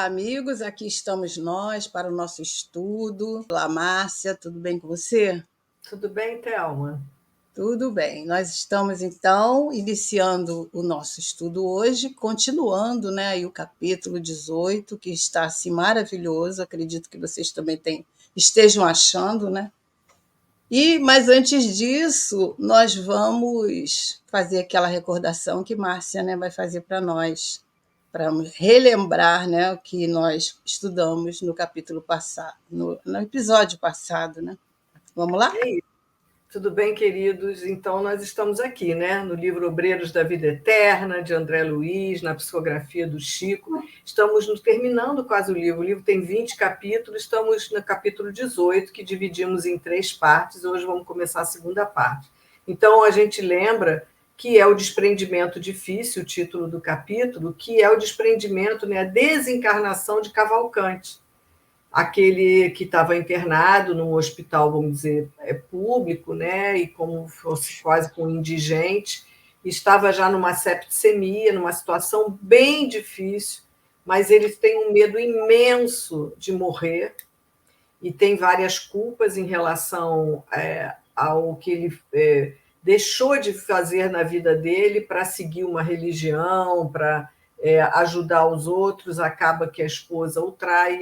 Olá, amigos. Aqui estamos nós para o nosso estudo. Olá, Márcia, tudo bem com você? Tudo bem, Thelma? Tudo bem. Nós estamos, então, iniciando o nosso estudo hoje, continuando, né, aí o capítulo 18, que está assim maravilhoso. Acredito que vocês também estejam achando, né? Mas antes disso, nós vamos fazer aquela recordação que Márcia, né, vai fazer para nós, para relembrar, né, o que nós estudamos no capítulo passado, no episódio passado, né? Vamos lá? E aí, tudo bem, queridos? Então, nós estamos aqui, né, no livro Obreiros da Vida Eterna, de André Luiz, na psicografia do Chico. Estamos terminando quase o livro. O livro tem 20 capítulos, estamos no capítulo 18, que dividimos em 3 partes. Hoje vamos começar a segunda parte. Então, a gente lembra que é o desprendimento difícil, o título do capítulo, que é o desprendimento, né, a desencarnação de Cavalcante, aquele que estava internado num hospital, vamos dizer, público, né, e como fosse quase com indigente, estava já numa septicemia, numa situação bem difícil, mas ele tem um medo imenso de morrer e tem várias culpas em relação ao que ele deixou de fazer na vida dele para seguir uma religião, para ajudar os outros, acaba que a esposa o trai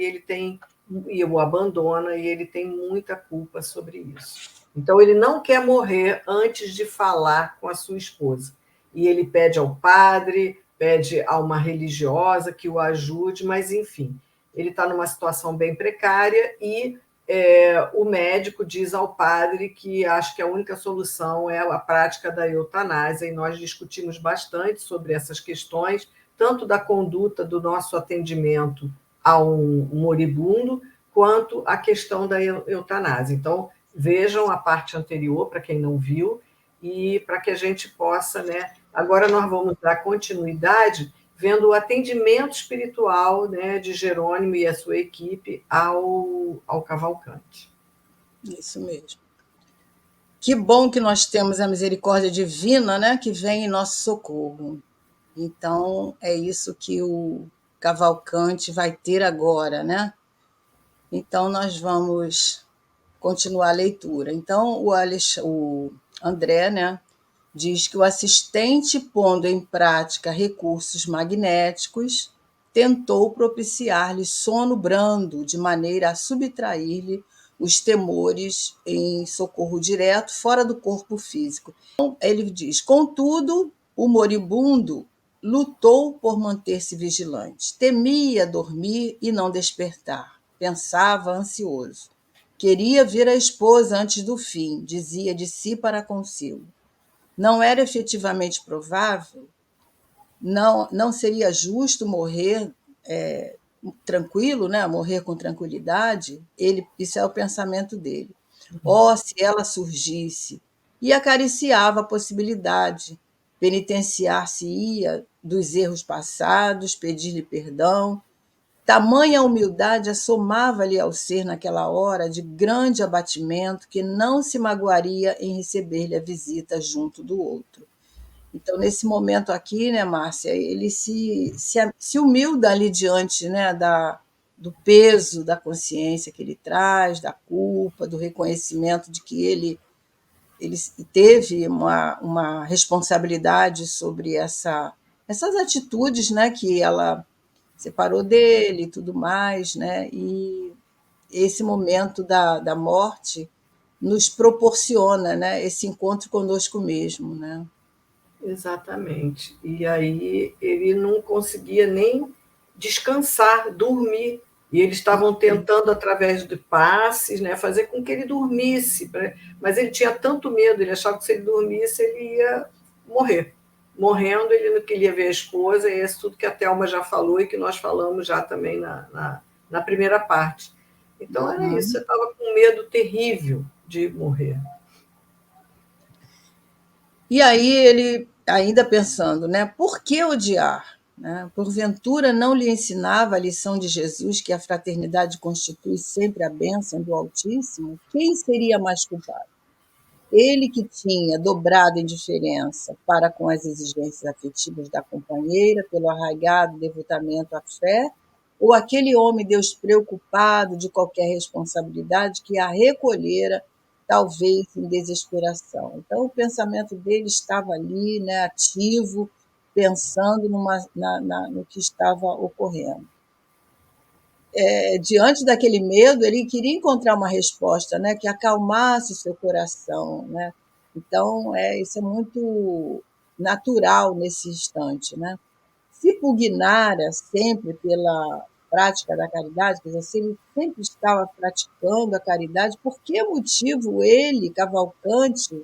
e o abandona, e ele tem muita culpa sobre isso. Então, ele não quer morrer antes de falar com a sua esposa. E ele pede ao padre, pede a uma religiosa que o ajude, mas, enfim, ele está numa situação bem precária e o médico diz ao padre que acha que a única solução é a prática da eutanásia, e nós discutimos bastante sobre essas questões, tanto da conduta do nosso atendimento a um moribundo, quanto a questão da eutanásia. Então, vejam a parte anterior, para quem não viu, e para que a gente possa, né? Agora nós vamos dar continuidade vendo o atendimento espiritual, né, de Jerônimo e a sua equipe ao Cavalcante. Isso mesmo. Que bom que nós temos a misericórdia divina, né, que vem em nosso socorro. Então, é isso que o Cavalcante vai ter agora, né? Então, nós vamos continuar a leitura. Então, o André, né, diz que o assistente, pondo em prática recursos magnéticos, tentou propiciar-lhe sono brando, de maneira a subtrair-lhe os temores em socorro direto, fora do corpo físico. Então, ele diz: contudo, o moribundo lutou por manter-se vigilante. Temia dormir e não despertar. Pensava ansioso. Queria ver a esposa antes do fim, dizia de si para consigo. Não era efetivamente provável, não seria justo morrer tranquilo, né? Morrer com tranquilidade. Isso é o pensamento dele. Oh, se ela surgisse! E acariciava a possibilidade, penitenciar-se-ia dos erros passados, pedir-lhe perdão. Tamanha humildade assomava-lhe ao ser naquela hora de grande abatimento que não se magoaria em receber-lhe a visita junto do outro. Então, nesse momento aqui, né, Márcia, ele se humilda ali diante, né, do peso da consciência que ele traz, da culpa, do reconhecimento de que ele teve uma responsabilidade sobre essas atitudes, né, que ela separou dele e tudo mais, né? E esse momento da morte nos proporciona, né, esse encontro conosco mesmo, né? Exatamente. E aí ele não conseguia nem descansar, dormir. E eles estavam tentando, através de passes, né, fazer com que ele dormisse. Mas ele tinha tanto medo, ele achava que se ele dormisse, ele ia morrer. Morrendo, ele não queria ver a esposa, e isso tudo que a Thelma já falou e que nós falamos já também na primeira parte. Então era isso, eu estava com um medo terrível de morrer. E aí ele, ainda pensando, né, por que odiar? Né? Porventura não lhe ensinava a lição de Jesus que a fraternidade constitui sempre a bênção do Altíssimo? Quem seria mais culpado? Ele que tinha dobrado a indiferença para com as exigências afetivas da companheira, pelo arraigado devotamento à fé, ou aquele homem despreocupado de qualquer responsabilidade que a recolhera, talvez em desesperação. Então, o pensamento dele estava ali, né, ativo, pensando no que estava ocorrendo. Diante daquele medo, ele queria encontrar uma resposta, né, que acalmasse o seu coração, né? Então, isso é muito natural nesse instante, né? Se pugnara sempre pela prática da caridade, quer dizer, se ele sempre estava praticando a caridade, por que motivo ele, Cavalcante,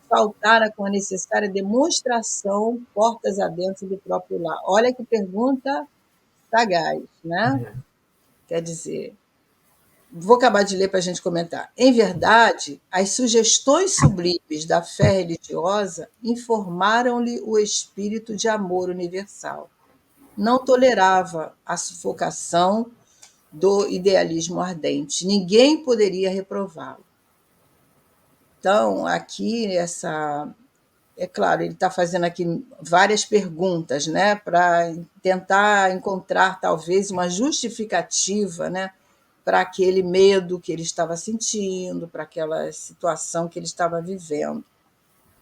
faltara com a necessária demonstração portas adentro do próprio lar? Olha que pergunta sagaz, né? É. Quer dizer, vou acabar de ler para a gente comentar. Em verdade, as sugestões sublimes da fé religiosa informaram-lhe o espírito de amor universal. Não tolerava a sufocação do idealismo ardente. Ninguém poderia reprová-lo. Então, aqui, é claro, ele está fazendo aqui várias perguntas, né, para tentar encontrar talvez uma justificativa, né, para aquele medo que ele estava sentindo, para aquela situação que ele estava vivendo.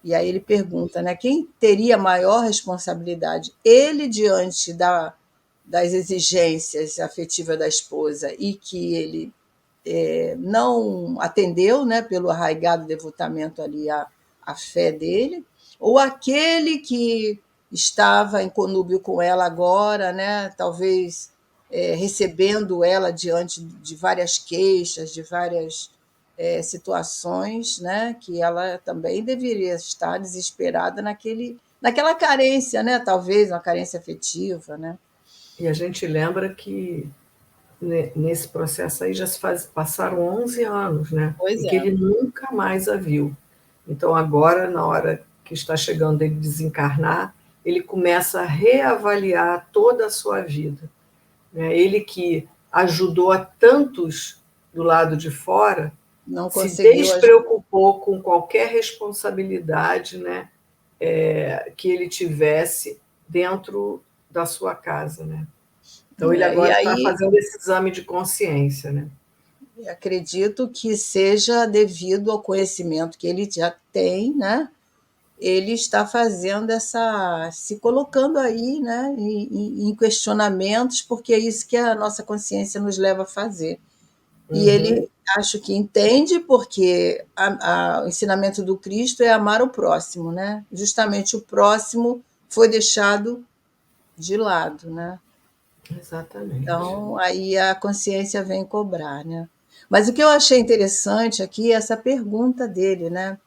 E aí ele pergunta, né, quem teria maior responsabilidade? Ele diante das exigências afetivas da esposa e que ele não atendeu, né, pelo arraigado devotamento ali à fé dele, ou aquele que estava em conúbio com ela agora, né, talvez recebendo ela diante de várias queixas, de várias situações, né, que ela também deveria estar desesperada naquela carência, né, talvez uma carência afetiva, né? E a gente lembra que nesse processo aí já passaram 11 anos, né? Pois E que é. ele nunca mais a viu. Então, agora, na hora que está chegando ele desencarnar, ele começa a reavaliar toda a sua vida, né? Ele que ajudou a tantos do lado de fora, Não se conseguiu. despreocupou com qualquer responsabilidade, né, que ele tivesse dentro da sua casa, né? Então ele E agora está aí fazendo esse exame de consciência, né? acredito que seja devido ao conhecimento que ele já tem, né? Ele está fazendo se colocando aí, né, em questionamentos, porque é isso que a nossa consciência nos leva a fazer. E Uhum. ele acho que entende, porque o ensinamento do Cristo é amar o próximo, né? Justamente o próximo foi deixado de lado, né? Exatamente. Então, aí a consciência vem cobrar, né? Mas o que eu achei interessante aqui é essa pergunta dele, né?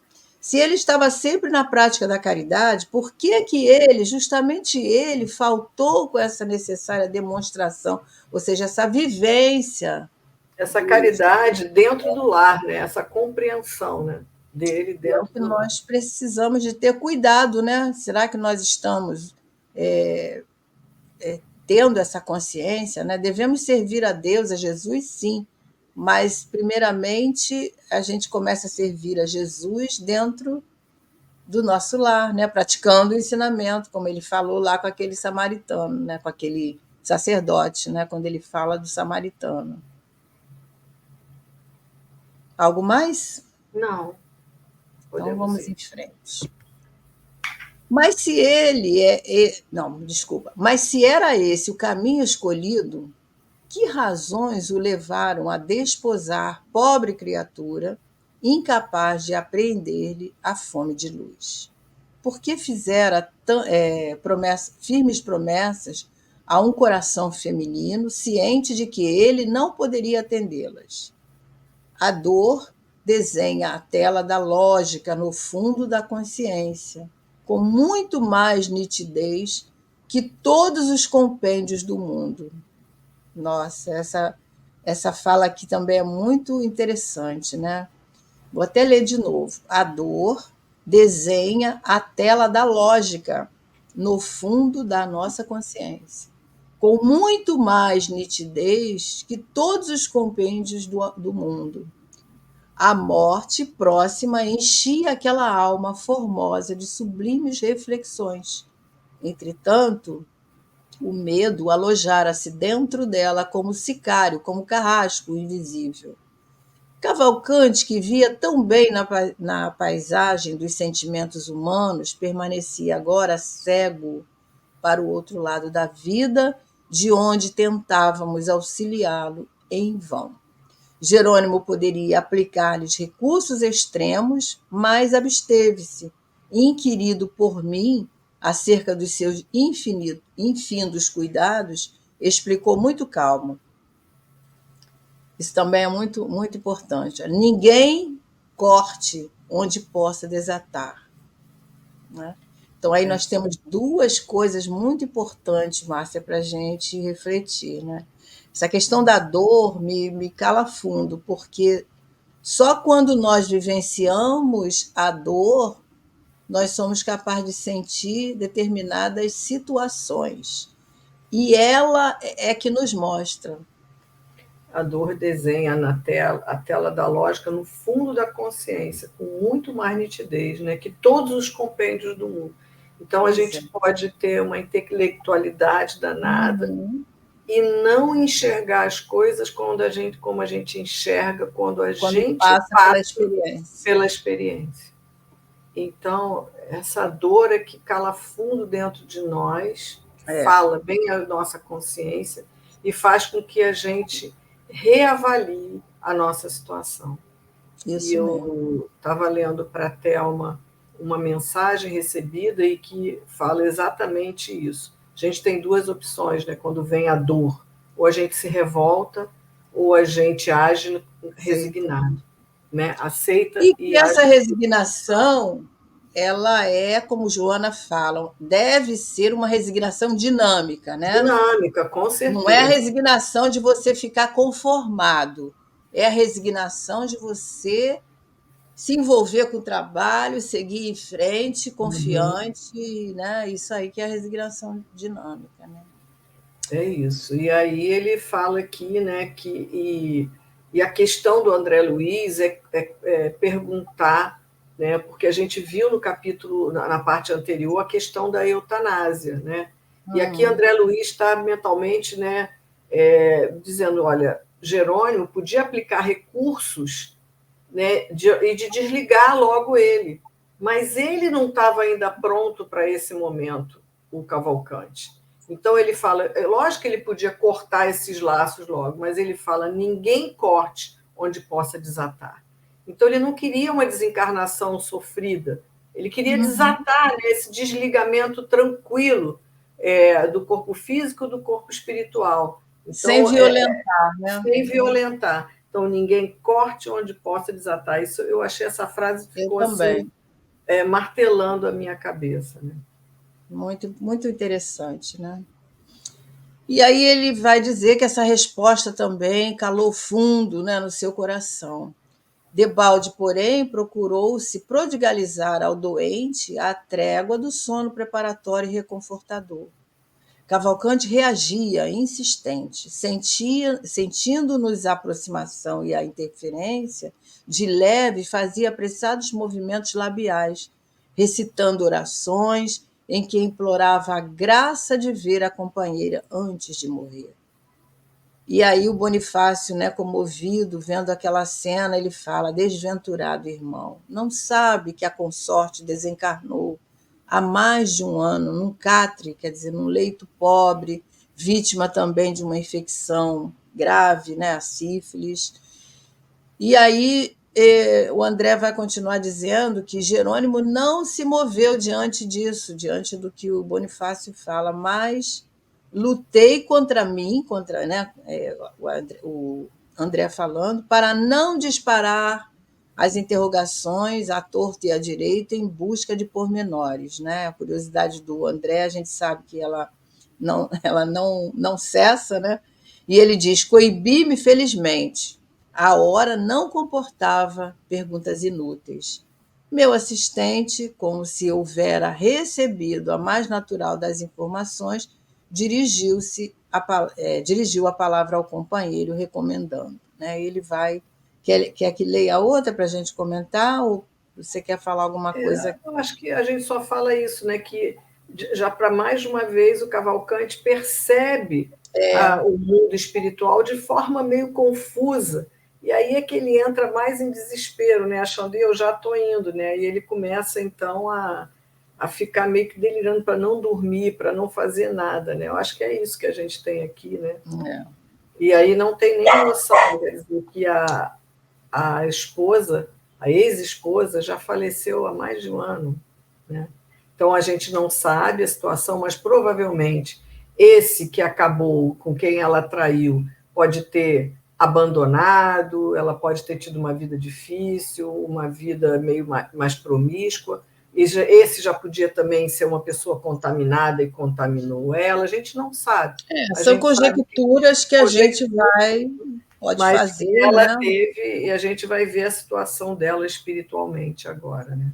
Se ele estava sempre na prática da caridade, por que que ele, justamente ele, faltou com essa necessária demonstração, ou seja, essa vivência Essa do... caridade dentro do lar, né? Essa compreensão, né, dele E é o dentro que do lar. nós precisamos de ter cuidado, né? Será que nós estamos tendo essa consciência, né? Devemos servir a Deus, a Jesus, sim, mas primeiramente a gente começa a servir a Jesus dentro do nosso lar, né? Praticando o ensinamento, como ele falou lá com aquele samaritano, né? Com aquele sacerdote, né? Quando ele fala do samaritano. Algo mais? Não, Então podemos vamos ir. em frente. Mas se ele não, desculpa. Mas se era esse o caminho escolhido, que razões o levaram a desposar pobre criatura, incapaz de apreender-lhe a fome de luz? Por que fizera firmes promessas a um coração feminino, ciente de que ele não poderia atendê-las? A dor desenha a tela da lógica no fundo da consciência, com muito mais nitidez que todos os compêndios do mundo. Nossa, essa fala aqui também é muito interessante, né? Vou até ler de novo. A dor desenha a tela da lógica no fundo da nossa consciência, com muito mais nitidez que todos os compêndios do mundo. A morte próxima enchia aquela alma formosa de sublimes reflexões. Entretanto, O medo alojara-se dentro dela como sicário, como carrasco invisível. Cavalcante, que via tão bem na paisagem dos sentimentos humanos, permanecia agora cego para o outro lado da vida, de onde tentávamos auxiliá-lo em vão. Jerônimo poderia aplicar-lhes recursos extremos, mas absteve-se, inquirido por mim acerca dos seus infindos cuidados, explicou muito calmo. Isso também é muito, muito importante. Ninguém corte onde possa desatar. Né? Então, aí nós temos duas coisas muito importantes, Márcia, para a gente refletir. Né? Essa questão da dor me cala fundo, porque só quando nós vivenciamos a dor, nós somos capazes de sentir determinadas situações. E ela é que nos mostra. A dor desenha na tela, a tela da lógica no fundo da consciência, com muito mais nitidez, né, que todos os compêndios do mundo. Então, a gente pode ter uma intelectualidade danada e não enxergar as coisas como a gente enxerga quando a gente passa pela experiência. Então, essa dor é que cala fundo dentro de nós, fala bem a nossa consciência e faz com que a gente reavalie a nossa situação. Isso e eu estava lendo para a Thelma uma mensagem recebida e que fala exatamente isso. A gente tem duas opções, né, quando vem a dor. Ou a gente se revolta, ou a gente age resignado. Né? Aceita e essa resignação, ela é, como Joana fala, deve ser uma resignação dinâmica, né? Dinâmica, com certeza. Não é a resignação de você ficar conformado, é a resignação de você se envolver com o trabalho, seguir em frente, confiante, né? Isso aí que é a resignação dinâmica, né? É isso. E aí ele fala aqui, né, que e a questão do André Luiz é perguntar, né, porque a gente viu no capítulo, na parte anterior, a questão da eutanásia, né? E aqui André Luiz está mentalmente, né, dizendo, olha, Jerônimo podia aplicar recursos, né, e de desligar logo ele, mas ele não estava ainda pronto para esse momento, o Cavalcante. Então ele fala, lógico que ele podia cortar esses laços logo, mas ele fala, ninguém corte onde possa desatar. Então ele não queria uma desencarnação sofrida, ele queria desatar, né, esse desligamento tranquilo do corpo físico do corpo espiritual. Então, sem violentar, né? Sem violentar. Então, ninguém corte onde possa desatar. Isso, eu achei essa frase ficou assim, martelando a minha cabeça. Né? Muito, muito interessante, né? E aí ele vai dizer que essa resposta também calou fundo, né, no seu coração. Debalde, porém, procurou se prodigalizar ao doente a trégua do sono preparatório e reconfortador. Cavalcante reagia, insistente, sentindo-nos a aproximação e a interferência, de leve fazia apressados movimentos labiais, recitando orações em que implorava a graça de ver a companheira antes de morrer. E aí o Bonifácio, né, comovido, vendo aquela cena, ele fala, desventurado irmão, não sabe que a consorte desencarnou há mais de um ano num catre, quer dizer, num leito pobre, vítima também de uma infecção grave, né, a sífilis. E aí o André vai continuar dizendo que Jerônimo não se moveu diante disso, diante do que o Bonifácio fala, mas lutei contra mim, contra, né, o André falando, para não disparar as interrogações à torta e à direita em busca de pormenores. Né? A curiosidade do André, a gente sabe que ela não cessa, né? E ele diz, coibi-me felizmente, a hora não comportava perguntas inúteis. Meu assistente, como se houvera recebido a mais natural das informações, dirigiu a palavra ao companheiro, recomendando. Né? Ele vai. Quer que leia outra para a gente comentar? Ou você quer falar alguma coisa? Eu acho que a gente só fala isso, né? Que já para mais de uma vez o Cavalcante percebe o mundo espiritual de forma meio confusa. E aí é que ele entra mais em desespero, né? Achando, eu já estou indo, né? E ele começa, então, a ficar meio que delirando para não dormir, para não fazer nada, né? Eu acho que é isso que a gente tem aqui, né? E aí não tem nem noção, quer dizer, que a esposa, a ex-esposa, já faleceu há mais de um ano, né? Então a gente não sabe a situação, mas provavelmente esse que acabou com quem ela traiu pode ter abandonado, ela pode ter tido uma vida difícil, uma vida meio mais promíscua. Esse já podia também ser uma pessoa contaminada e contaminou ela, a gente não sabe. São conjecturas que a gente pode fazer, ela né? teve, e a gente vai ver a situação dela espiritualmente agora, né?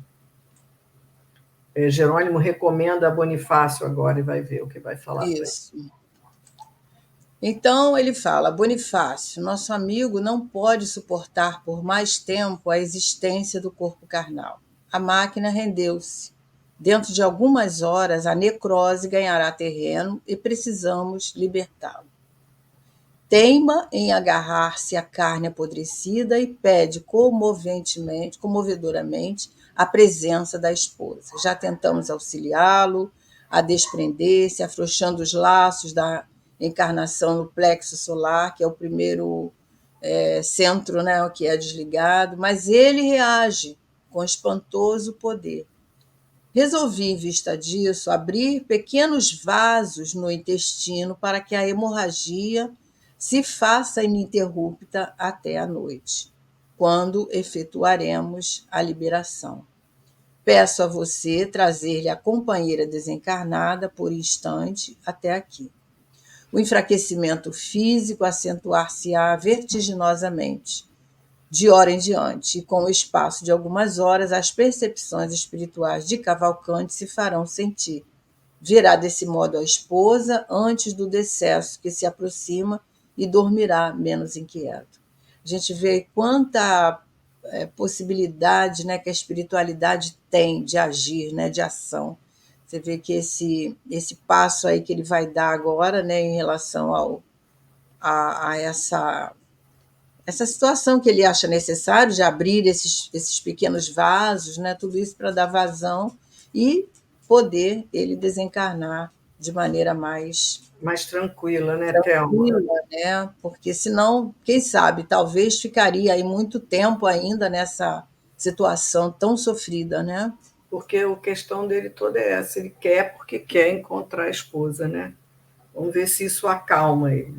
Jerônimo recomenda a Bonifácio agora e vai ver o que vai falar. Isso. Então ele fala: Bonifácio, nosso amigo não pode suportar por mais tempo a existência do corpo carnal. A máquina rendeu-se. Dentro de algumas horas, a necrose ganhará terreno e precisamos libertá-lo. Teima em agarrar-se à carne apodrecida e pede comovedoramente a presença da esposa. Já tentamos auxiliá-lo a desprender-se, afrouxando os laços da encarnação no plexo solar, que é o primeiro centro, né, que é desligado, mas ele reage com espantoso poder. Resolvi, em vista disso, abrir pequenos vasos no intestino para que a hemorragia se faça ininterrupta até a noite, quando efetuaremos a liberação. Peço a você trazer-lhe a companheira desencarnada por instante até aqui. O enfraquecimento físico acentuar-se-á vertiginosamente, de hora em diante, e com o espaço de algumas horas, as percepções espirituais de Cavalcante se farão sentir. Verá desse modo a esposa antes do decesso que se aproxima e dormirá menos inquieto. A gente vê quanta possibilidade, né, que a espiritualidade tem de agir, né, de ação. Você vê que esse passo aí que ele vai dar agora, né, em relação a essa situação que ele acha necessário de abrir esses pequenos vasos, né, tudo isso para dar vazão e poder ele desencarnar de maneira mais tranquila, né, tranquila, né? Porque senão, quem sabe, talvez ficaria aí muito tempo ainda nessa situação tão sofrida, né? Porque a questão dele toda é essa, ele quer porque quer encontrar a esposa, né? Vamos ver se isso acalma ele.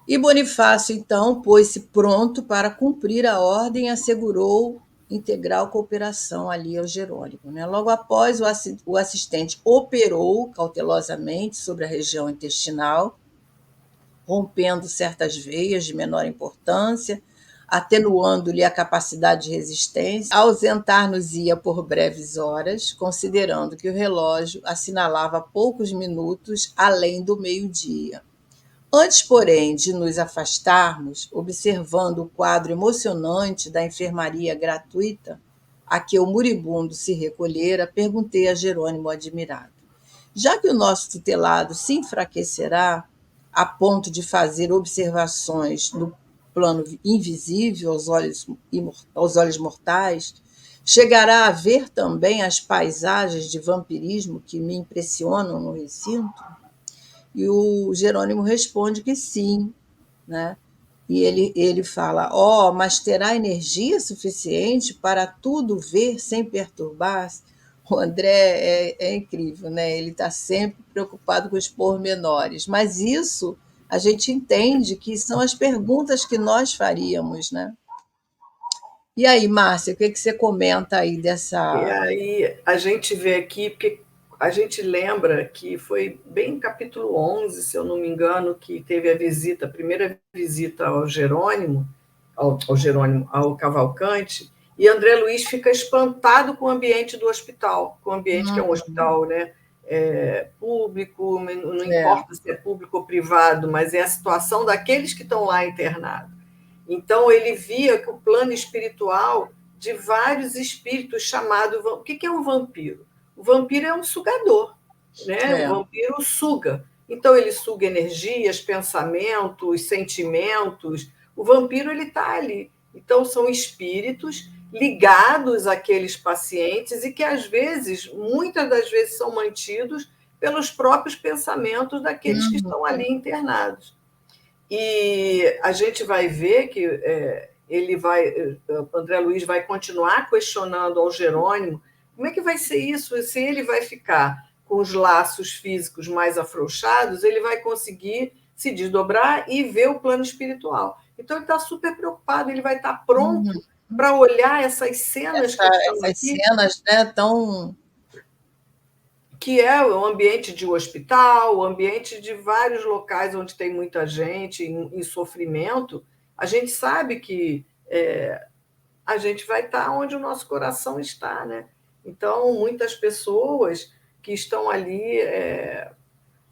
E Bonifácio, então, pôs-se pronto para cumprir a ordem e assegurou integral cooperação ali ao Jerônimo. Né? Logo após, o assistente operou cautelosamente sobre a região intestinal, rompendo certas veias de menor importância, atenuando-lhe a capacidade de resistência, ausentar-nos-ia por breves horas, considerando que o relógio assinalava poucos minutos além do meio-dia. Antes, porém, de nos afastarmos, observando o quadro emocionante da enfermaria gratuita a que o moribundo se recolhera, perguntei a Jerônimo admirado: já que o nosso tutelado se enfraquecerá a ponto de fazer observações no plano invisível aos olhos mortais, chegará a ver também as paisagens de vampirismo que me impressionam no recinto? E o Jerônimo responde que sim, né? E ele fala: mas terá energia suficiente para tudo ver sem perturbar-se? O André é incrível, né? Ele está sempre preocupado com os pormenores, mas isso a gente entende que são as perguntas que nós faríamos, né? E aí, Márcia, o que você comenta aí E dessa... aí a gente vê aqui, porque a gente lembra que foi bem no capítulo 11, se eu não me engano, que teve a primeira visita ao Jerônimo, ao Cavalcante, e André Luiz fica espantado com o ambiente do hospital, com o ambiente que é um hospital, né, público, não importa se é público ou privado, mas é a situação daqueles que estão lá internados. Então ele via que o plano espiritual de vários espíritos chamados... O que é um vampiro? O vampiro é um sugador, né? O É. vampiro suga. Então, ele suga energias, pensamentos, sentimentos. O vampiro, ele está ali. Então, são espíritos ligados àqueles pacientes e que, às vezes, muitas das vezes, são mantidos pelos próprios pensamentos daqueles que Uhum. estão ali internados. E a gente vai ver que André Luiz vai continuar questionando ao Jerônimo como é que vai ser isso, se ele vai ficar com os laços físicos mais afrouxados, ele vai conseguir se desdobrar e ver o plano espiritual. Então ele está super preocupado, ele vai estar pronto para olhar essas cenas que estão Essas aqui, cenas, né, tão... que é o ambiente de um hospital, o ambiente de vários locais onde tem muita gente em sofrimento. A gente sabe que a gente vai estar onde o nosso coração está, né? Então, muitas pessoas que estão ali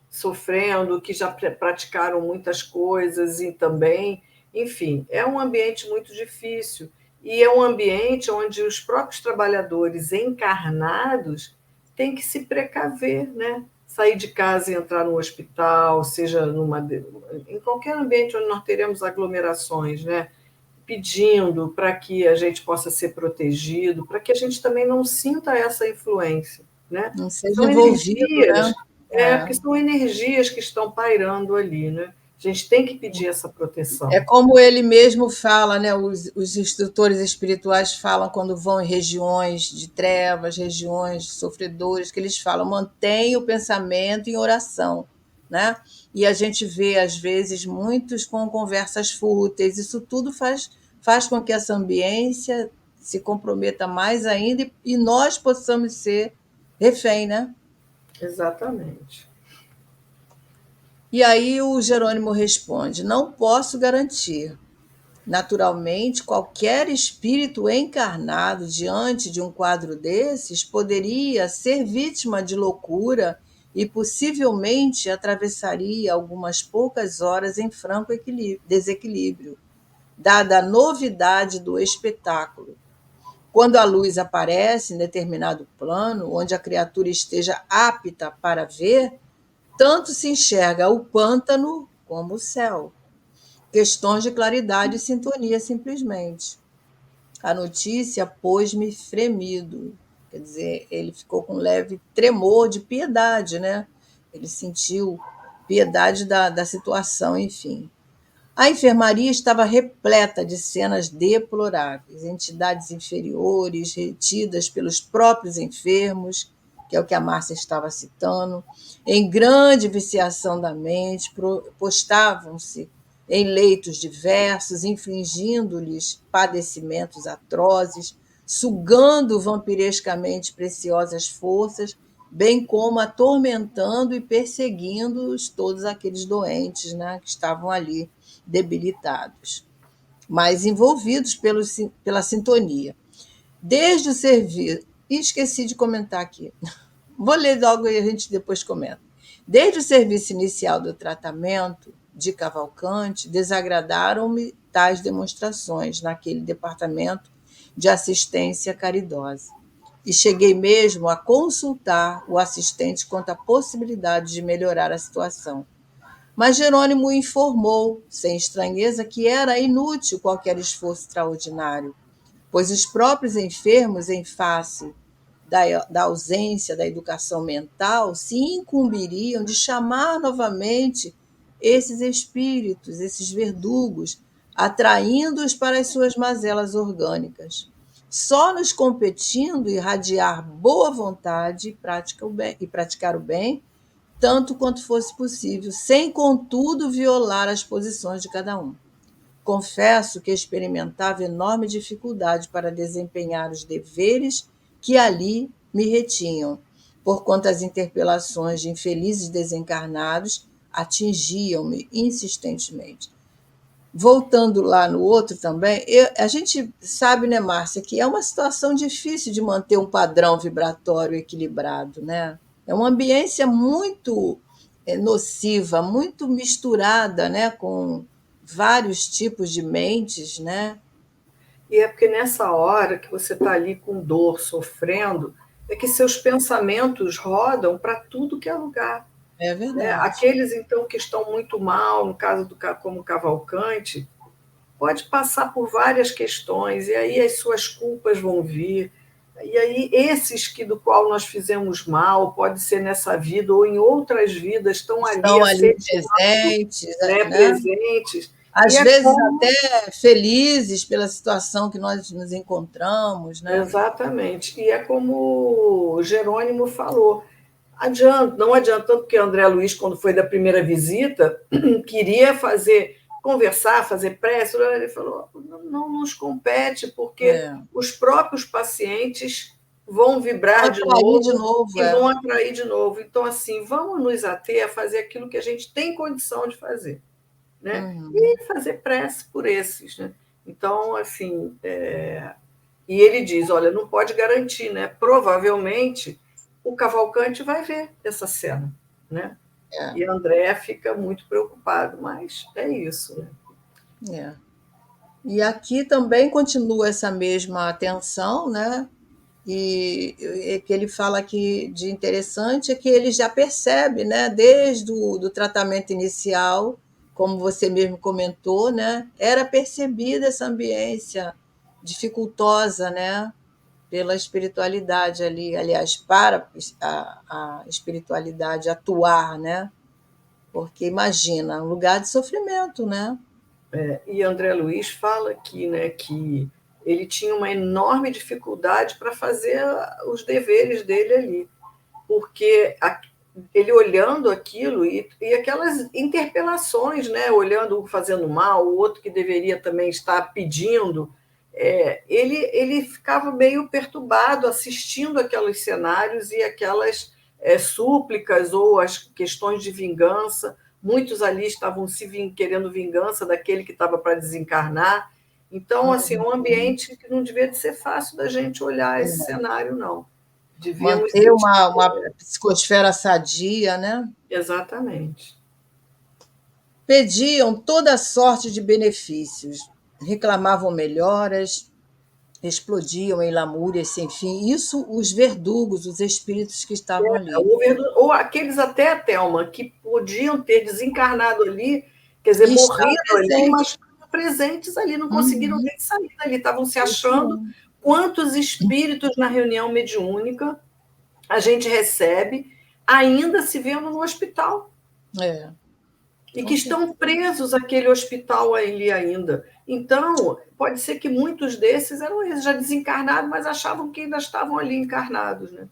sofrendo, que já praticaram muitas coisas e também, enfim, é um ambiente muito difícil e é um ambiente onde os próprios trabalhadores encarnados têm que se precaver, né? Sair de casa e entrar no hospital, seja em qualquer ambiente onde nós teremos aglomerações, né? Pedindo para que a gente possa ser protegido, para que a gente também não sinta essa influência, né? não seja São envolvido, né? energias, porque são energias que estão pairando ali, né? A gente tem que pedir essa É proteção. como ele mesmo fala, né? Os instrutores espirituais falam quando vão em regiões de trevas, regiões sofredoras, que eles falam, mantenha o pensamento em oração, né? E a gente vê, às vezes, muitos com conversas fúteis, isso tudo faz com que essa ambiência se comprometa mais ainda e nós possamos ser refém, né? Exatamente. E aí o Jerônimo responde: não posso garantir. Naturalmente, qualquer espírito encarnado diante de um quadro desses poderia ser vítima de loucura e possivelmente atravessaria algumas poucas horas em franco desequilíbrio, dada a novidade do espetáculo. Quando a luz aparece em determinado plano, onde a criatura esteja apta para ver, tanto se enxerga o pântano como o céu. Questões de claridade e sintonia, simplesmente. A notícia pôs-me fremido. Quer dizer, ele ficou com um leve tremor de piedade, né? Ele sentiu piedade da situação, enfim. A enfermaria estava repleta de cenas deploráveis, entidades inferiores, retidas pelos próprios enfermos, que é o que a Márcia estava citando, em grande viciação da mente, postavam-se em leitos diversos, infligindo-lhes padecimentos atrozes, sugando vampirescamente preciosas forças, bem como atormentando e perseguindo todos aqueles doentes, né, que estavam ali debilitados, mas envolvidos pela sintonia. Desde o serviço. Esqueci de comentar aqui. Vou ler logo e a gente depois comenta. Desde o serviço inicial do tratamento de Cavalcante, desagradaram-me tais demonstrações naquele departamento de assistência caridosa. E cheguei mesmo a consultar o assistente quanto à possibilidade de melhorar a situação. Mas Jerônimo informou, sem estranheza, que era inútil qualquer esforço extraordinário, pois os próprios enfermos, em face da ausência da educação mental, se incumbiriam de chamar novamente esses espíritos, esses verdugos, atraindo-os para as suas mazelas orgânicas. Só nos competindo irradiar boa vontade e praticar o bem, tanto quanto fosse possível, sem, contudo, violar as posições de cada um. Confesso que experimentava enorme dificuldade para desempenhar os deveres que ali me retinham, porquanto as interpelações de infelizes desencarnados atingiam-me insistentemente. Voltando lá no outro também, a gente sabe, né, Márcia, que é uma situação difícil de manter um padrão vibratório equilibrado, né? É uma ambiência muito nociva, muito misturada, né, com vários tipos de mentes, né? E é porque nessa hora que você está ali com dor, sofrendo, é que seus pensamentos rodam para tudo que é lugar. É Né? verdade. Aqueles, então, que estão muito mal, no caso como Cavalcante, pode passar por várias questões, e aí as suas culpas vão vir, e aí esses que do qual nós fizemos mal, pode ser nessa vida ou em outras vidas, estão ali Estão ali assediando, presentes, né, né? presentes, e Às é vezes como... até felizes pela situação que nós nos encontramos, né? Exatamente, e é como o Jerônimo falou, adianta, não adianta, porque André Luiz, quando foi da primeira visita, queria conversar, fazer prece, ele falou, não nos compete, porque É. os próprios pacientes vão vibrar de Atrair de novo novo, e é. vão atrair de novo. Então, assim, vamos nos ater a fazer aquilo que a gente tem condição de fazer, né? Uhum. E fazer prece por esses, né? Então, assim, e ele diz, olha, não pode garantir, né? Provavelmente o Cavalcante vai ver essa cena, né? É, E André fica muito preocupado, mas é isso, né? é. E aqui também continua essa mesma atenção, né? E que ele fala aqui de interessante é que ele já percebe, né, desde o do tratamento inicial, como você mesmo comentou, né, era percebida essa ambiência dificultosa, né, pela espiritualidade ali, aliás, para a espiritualidade atuar, né, porque imagina, um lugar de sofrimento, né? E André Luiz fala aqui, né, que ele tinha uma enorme dificuldade para fazer os deveres dele ali, porque ele olhando aquilo e aquelas interpelações, né, olhando um fazendo mal, o outro que deveria também estar pedindo, ele ficava meio perturbado assistindo aqueles cenários e aquelas súplicas ou as questões de vingança. Muitos ali estavam querendo vingança daquele que estava para desencarnar. Então, assim, é um Uhum. ambiente que não devia de ser fácil da gente olhar esse cenário, não. Devíamos Manter sentir. uma psicosfera sadia, né? Exatamente. Pediam toda sorte de benefícios, reclamavam melhoras, explodiam em lamúrias sem fim. Isso os verdugos, os espíritos que estavam ali. Ou aqueles até a Thelma, que podiam ter desencarnado ali, quer dizer, E estão morrido ali, presentes. mas estavam presentes ali, não conseguiram Uhum. nem sair dali, estavam se Isso achando. mesmo. Quantos espíritos na reunião mediúnica a gente recebe ainda se vendo no hospital? É, E que com estão certeza. presos àquele hospital ali ainda. Então, pode ser que muitos desses eram esses, já desencarnados, mas achavam que ainda estavam ali encarnados, né?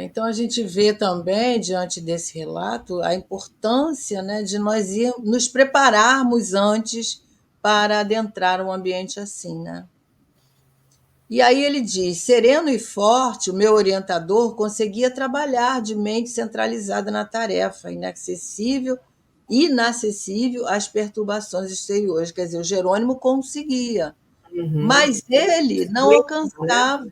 Então a gente vê também, diante desse relato, a importância, né, de nós nos prepararmos antes para adentrar um ambiente assim, né? E aí ele diz: sereno e forte, o meu orientador conseguia trabalhar de mente centralizada na tarefa, inacessível às perturbações exteriores. Quer dizer, o Jerônimo conseguia, Uhum. mas ele não Lento, né? alcançava,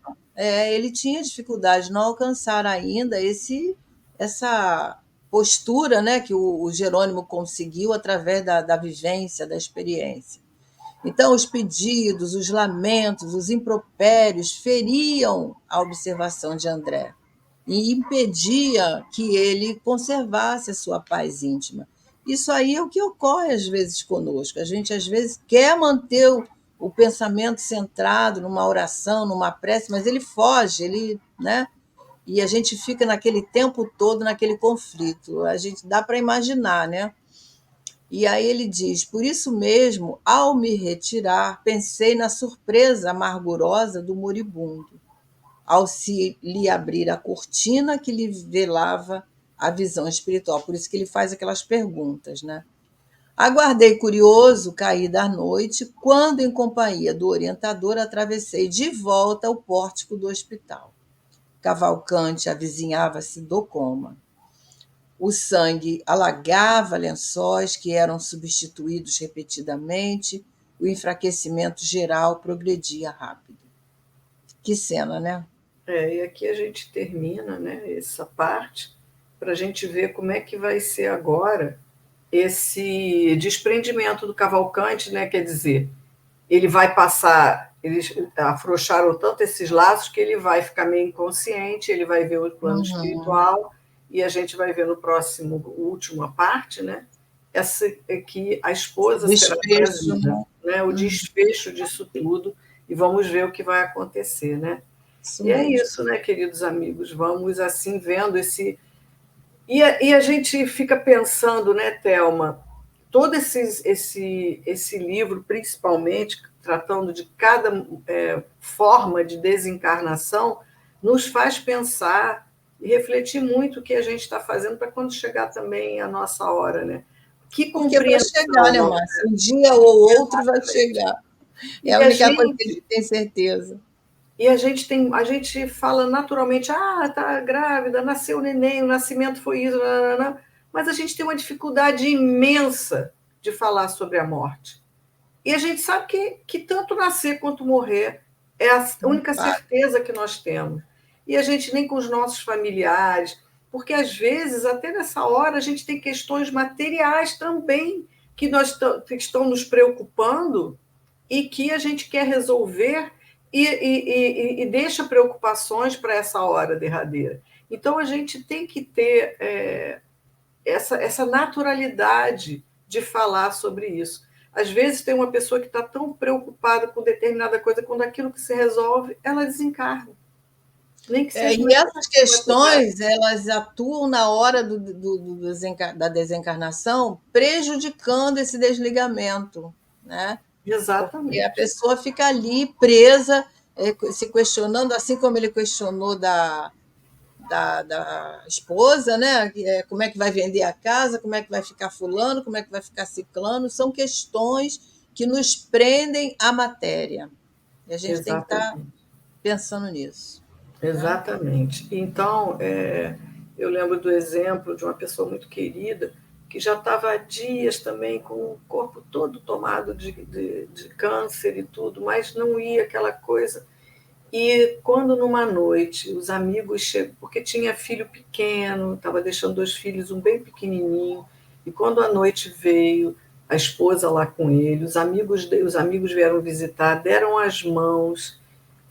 ele tinha dificuldade de não alcançar ainda essa postura, né, que o Jerônimo conseguiu através da vivência, da experiência. Então, os pedidos, os lamentos, os impropérios feriam a observação de André e impedia que ele conservasse a sua paz íntima. Isso aí é o que ocorre às vezes conosco. A gente às vezes quer manter o pensamento centrado numa oração, numa prece, mas ele foge, né? E a gente fica naquele tempo todo naquele conflito. A gente dá para imaginar, né? E aí ele diz: por isso mesmo, ao me retirar, pensei na surpresa amargurosa do moribundo, ao se lhe abrir a cortina que lhe velava a visão espiritual. Por isso que ele faz aquelas perguntas, né? Aguardei curioso cair da noite, quando, em companhia do orientador, atravessei de volta o pórtico do hospital. Cavalcante avizinhava-se do coma. O sangue alagava lençóis que eram substituídos repetidamente, o enfraquecimento geral progredia rápido. Que cena, né? E aqui a gente termina, né, essa parte para a gente ver como é que vai ser agora esse desprendimento do Cavalcante, né? Quer dizer, ele vai passar eles afrouxaram tanto esses laços que ele vai ficar meio inconsciente, ele vai ver o plano espiritual, e a gente vai ver no próximo, última parte, né? Essa é que a esposa será trazida, né? O desfecho disso tudo, e vamos ver o que vai acontecer, né? Isso e é mesmo. isso, né, queridos amigos? Vamos assim vendo esse. E a gente fica pensando, né, Thelma, todo esse livro, principalmente, tratando de cada forma de desencarnação, nos faz pensar e refletir muito o que a gente está fazendo para quando chegar também a nossa hora, né? Que Porque vai chegar, né, compreensão, Márcia? Um dia ou outro vai chegar. É a E a única coisa que a gente, gente tem certeza. e a gente fala naturalmente, tá grávida, nasceu o neném, o nascimento foi isso, nananã, mas a gente tem uma dificuldade imensa de falar sobre a morte. E a gente sabe que tanto nascer quanto morrer é a única certeza que nós temos. E a gente nem com os nossos familiares, porque às vezes, até nessa hora, a gente tem questões materiais também que estão nos preocupando e que a gente quer resolver e deixa preocupações para essa hora derradeira. Então, a gente tem que ter essa naturalidade de falar sobre isso. Às vezes tem uma pessoa que está tão preocupada com determinada coisa, quando aquilo que se resolve, ela desencarna. Nem que seja E essas questões, elas atuam na hora da desencarnação, prejudicando esse desligamento, né? Porque a Exatamente. pessoa fica ali presa, se questionando, assim como ele questionou da esposa, né? Como é que vai vender a casa, como é que vai ficar fulano, como é que vai ficar ciclano, são questões que nos prendem à matéria. E a gente tem que estar Exatamente. pensando nisso. Né? Exatamente. Então, eu lembro do exemplo de uma pessoa muito querida que já estava há dias também com o corpo todo tomado de câncer e tudo, mas não ia aquela coisa. E quando numa noite os amigos chegam, porque tinha filho pequeno, estava deixando 2 filhos, um bem pequenininho, e quando a noite veio, a esposa lá com ele, os amigos vieram visitar, deram as mãos,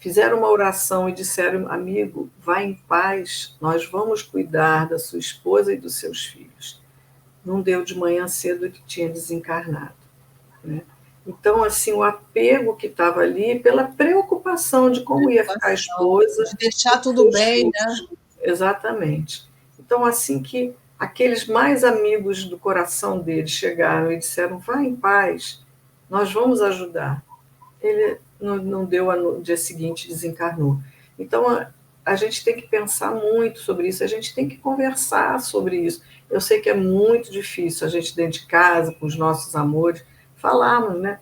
fizeram uma oração e disseram: amigo, vá em paz, nós vamos cuidar da sua esposa e dos seus filhos. Não deu de manhã cedo que tinha desencarnado. Né? Então, assim, o apego que estava ali, pela preocupação de como ia ficar a esposa, de deixar tudo bem, filhos. né? Exatamente. Então, assim que aqueles mais amigos do coração dele chegaram e disseram: vá em paz, nós vamos ajudar. Ele não deu, no dia seguinte desencarnou. Então, a gente tem que pensar muito sobre isso, a gente tem que conversar sobre isso. Eu sei que é muito difícil a gente, dentro de casa, com os nossos amores, falarmos, né?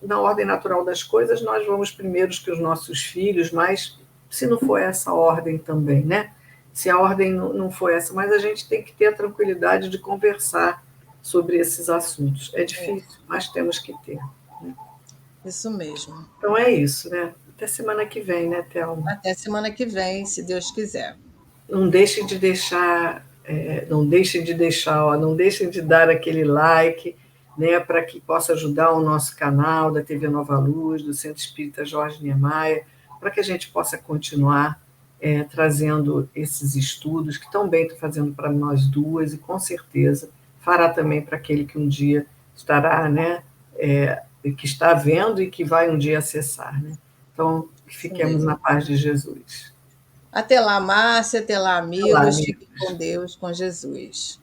Na ordem natural das coisas, nós vamos primeiro que os nossos filhos, mas se não for essa ordem também, né? Se a ordem não for essa, mas a gente tem que ter a tranquilidade de conversar sobre esses assuntos. É difícil, mas temos que ter. Isso mesmo. Então é isso, né? Até semana que vem, né, Thelma? Até semana que vem, se Deus quiser. Não deixem de deixar, não deixem de dar aquele like, né, para que possa ajudar o nosso canal da TV Nova Luz, do Centro Espírita Jorge Niemeyer, para que a gente possa continuar trazendo esses estudos que tão bem estão fazendo para nós duas e com certeza fará também para aquele que um dia estará, né, que está vendo e que vai um dia acessar, né? Então, que fiquemos na paz de Jesus. Até lá, Márcia, até lá, Olá, amigos. amigo. Fiquem com Deus, com Jesus.